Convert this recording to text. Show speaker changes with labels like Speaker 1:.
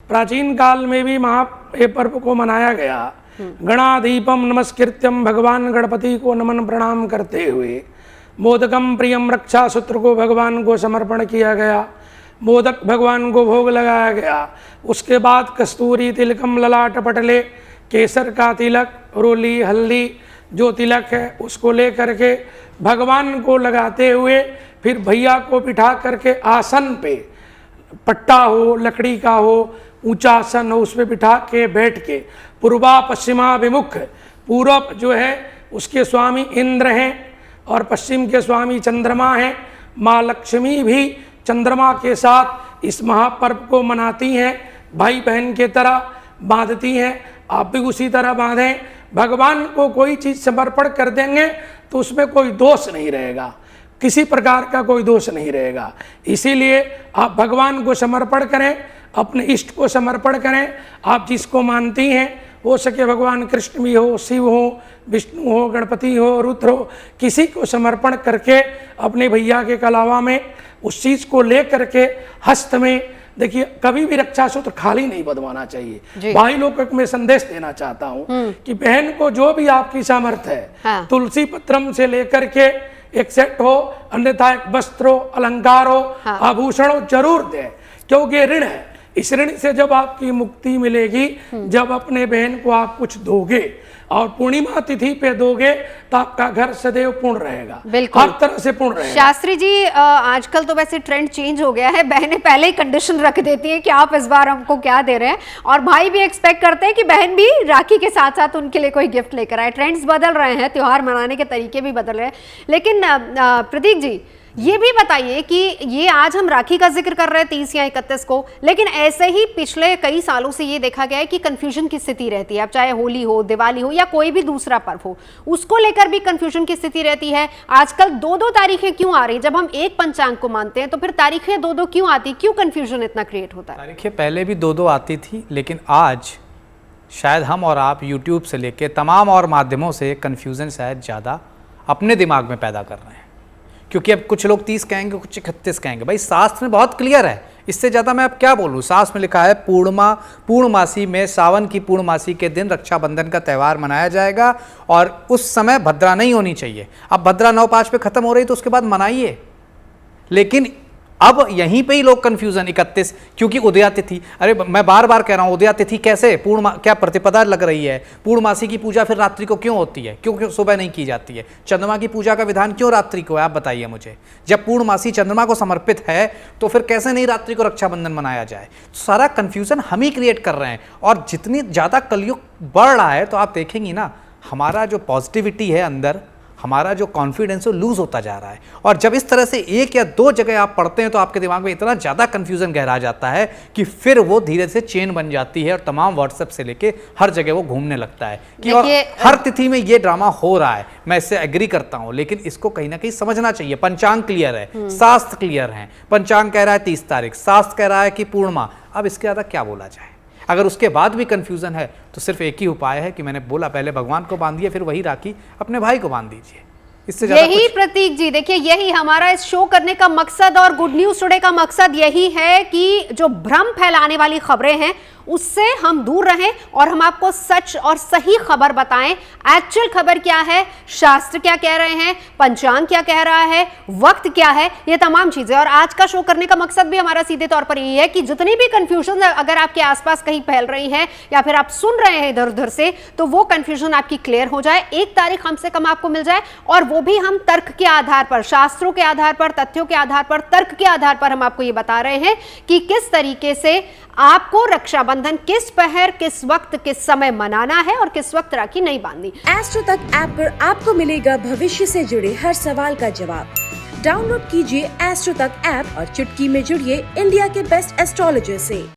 Speaker 1: प्राचीन काल में भी ये पर्व को मनाया गया। गणाधीपम नमस्कृत्यम, भगवान गणपति को नमन प्रणाम करते हुए मोदकम प्रियम रक्षा सूत्र को भगवान को समर्पण किया गया। मोदक भगवान को भोग लगाया गया। उसके बाद कस्तूरी तिलकम ललाट पटले, केसर का तिलक, रोली हल्दी जो तिलक है उसको ले करके भगवान को लगाते हुए फिर भैया को बिठा करके आसन पे, पट्टा हो लकड़ी का हो, ऊंचा आसन हो, उस पर बिठा के बैठ के पूर्वा पश्चिमाभिमुख, पूरब जो है उसके स्वामी इंद्र हैं और पश्चिम के स्वामी चंद्रमा हैं। माँ लक्ष्मी भी चंद्रमा के साथ इस महापर्व को मनाती हैं, भाई बहन के तरह बांधती हैं। आप भी उसी तरह बांधें। भगवान को कोई चीज़ समर्पण कर देंगे तो उसमें कोई दोष नहीं रहेगा, किसी प्रकार का कोई दोष नहीं रहेगा। इसीलिए आप भगवान को समर्पण करें, अपने इष्ट को समर्पण करें। आप जिसको मानती हैं, हो सके भगवान कृष्ण भी हो, शिव हो, विष्णु हो, गणपति हो, रुद्र हो, किसी को समर्पण करके अपने भैया के कलावा में उस चीज़ को ले करके हस्त में, देखिए कभी भी रक्षा सूत्र खाली नहीं बंधवाना चाहिए। भाई लोग में संदेश देना चाहता हूँ कि बहन को जो भी आपकी सामर्थ्य है, हाँ। तुलसी पत्रम से लेकर के एक सेट हो, अन्यथा एक वस्त्र हो, अलंकार हो, हाँ। आभूषण हो, जरूर दे, क्योंकि ऋण है। इस ऋण से जब आपकी मुक्ति मिलेगी, जब अपने बहन को आप कुछ दोगे और पूर्णिमा तिथि पे दोगे तो आपका घर सदैव पूर्ण रहेगा, हर तरह से पूर्ण रहेगा।
Speaker 2: शास्त्री जी, आजकल तो वैसे ट्रेंड चेंज हो गया है, बहनें पहले ही कंडीशन रख देती हैं कि आप इस बार हमको क्या दे रहे हैं, और भाई भी एक्सपेक्ट करते हैं कि बहन भी राखी के साथ साथ उनके लिए कोई गिफ्ट लेकर आए। ट्रेंड्स बदल रहे हैं, त्योहार मनाने के तरीके भी बदल रहे हैं। लेकिन प्रतीक जी, ये भी बताइए कि ये आज हम राखी का जिक्र कर रहे हैं 30 या 31 को, लेकिन ऐसे ही पिछले कई सालों से ये देखा गया है कि कंफ्यूजन की स्थिति रहती है। अब चाहे होली हो, दिवाली हो या कोई भी दूसरा पर्व हो, उसको लेकर भी कंफ्यूजन की स्थिति रहती है। आजकल 2-2 तारीखें क्यों आ रही? जब हम एक पंचांग को मानते हैं तो फिर तारीखें 2-2 क्यों आती? क्यों कंफ्यूजन इतना क्रिएट होता है?
Speaker 3: तारीखें पहले भी 2-2 आती थी, लेकिन आज शायद हम और आप यूट्यूब से लेके तमाम और माध्यमों से कन्फ्यूज़न शायद ज़्यादा अपने दिमाग में पैदा कर रहे हैं, क्योंकि अब कुछ लोग 30 कहेंगे, कुछ 31 कहेंगे। भाई शास्त्र में बहुत क्लियर है, इससे ज़्यादा मैं अब क्या बोलूँ। शास्त्र में लिखा है पूर्णमासी में, सावन की पूर्णमासी के दिन रक्षाबंधन का त्यौहार मनाया जाएगा और उस समय भद्रा नहीं होनी चाहिए। अब भद्रा 9/5 पे ख़त्म हो रही तो उसके बाद मनाइए, लेकिन अब यहीं पे ही लोग कंफ्यूजन 31, क्योंकि उदया तिथि, अरे मैं बार बार कह रहा हूँ उदया तिथि कैसे, क्या प्रतिपदा लग रही है? पूर्णमासी की पूजा फिर रात्रि को क्यों होती है, क्यों सुबह नहीं की जाती है? चंद्रमा की पूजा का विधान क्यों रात्रि को है, आप बताइए मुझे। जब पूर्णमासी चंद्रमा को समर्पित है तो फिर कैसे नहीं रात्रि को रक्षाबंधन मनाया जाए? सारा कंफ्यूजन हम ही क्रिएट कर रहे हैं, और जितनी ज़्यादा कलयुग बढ़ रहा है तो आप देखेंगी ना, हमारा जो पॉजिटिविटी है अंदर, हमारा जो कॉन्फिडेंस है लूज होता जा रहा है। और जब इस तरह से 1 या 2 जगह आप पढ़ते हैं तो आपके दिमाग में इतना ज़्यादा कन्फ्यूजन गहरा जाता है कि फिर वो धीरे से चेन बन जाती है और तमाम व्हाट्सएप से लेके हर जगह वो घूमने लगता है कि और हर तिथि में ये ड्रामा हो रहा है। मैं इससे एग्री करता हूं, लेकिन इसको कहीं ना कहीं समझना चाहिए। पंचांग क्लियर है, शास्त्र क्लियर है। पंचांग कह रहा है 30 तारीख, शास्त्र कह रहा है कि पूर्णिमा। अब इसके ज़्यादा क्या बोला जाए? अगर उसके बाद भी कंफ्यूजन है तो सिर्फ एक ही उपाय है कि मैंने बोला, पहले भगवान को बांधिए, फिर वही राखी अपने भाई को बांध दीजिए।
Speaker 2: यही प्रतीक जी, देखिए यही हमारा इस शो करने का मकसद और गुड न्यूज टुडे का मकसद यही है कि जो भ्रम फैलाने वाली खबरें हैं उससे हम दूर रहें और हम आपको सच और सही खबर बताएं। एक्चुअल खबर क्या है, शास्त्र क्या कह रहे हैं, पंचांग क्या कह रहा है, वक्त क्या है, ये तमाम चीजें। और आज का शो करने का मकसद भी हमारा सीधे तौर पर यही है कि जितनी भी कंफ्यूजन अगर आपके आसपास कहीं फैल रही हैं या फिर आप सुन रहे हैं इधर उधर से, तो वो कंफ्यूजन आपकी क्लियर हो जाए। 1 तारीख कम से कम आपको मिल जाए, और वो भी हम तर्क के आधार पर, शास्त्रों के आधार पर, तथ्यों के आधार पर, तर्क के आधार पर हम आपको ये बता रहे हैं कि किस तरीके से आपको रक्षाबंधन किस पहर, किस वक्त, किस समय मनाना है और किस वक्त राखी नहीं बांधनी।
Speaker 4: एस्ट्रो तक ऐप पर आपको मिलेगा भविष्य से जुड़े हर सवाल का जवाब। डाउनलोड कीजिए एस्ट्रो तक ऐप और चुटकी में जुड़िए इंडिया के बेस्ट एस्ट्रोलॉजर से।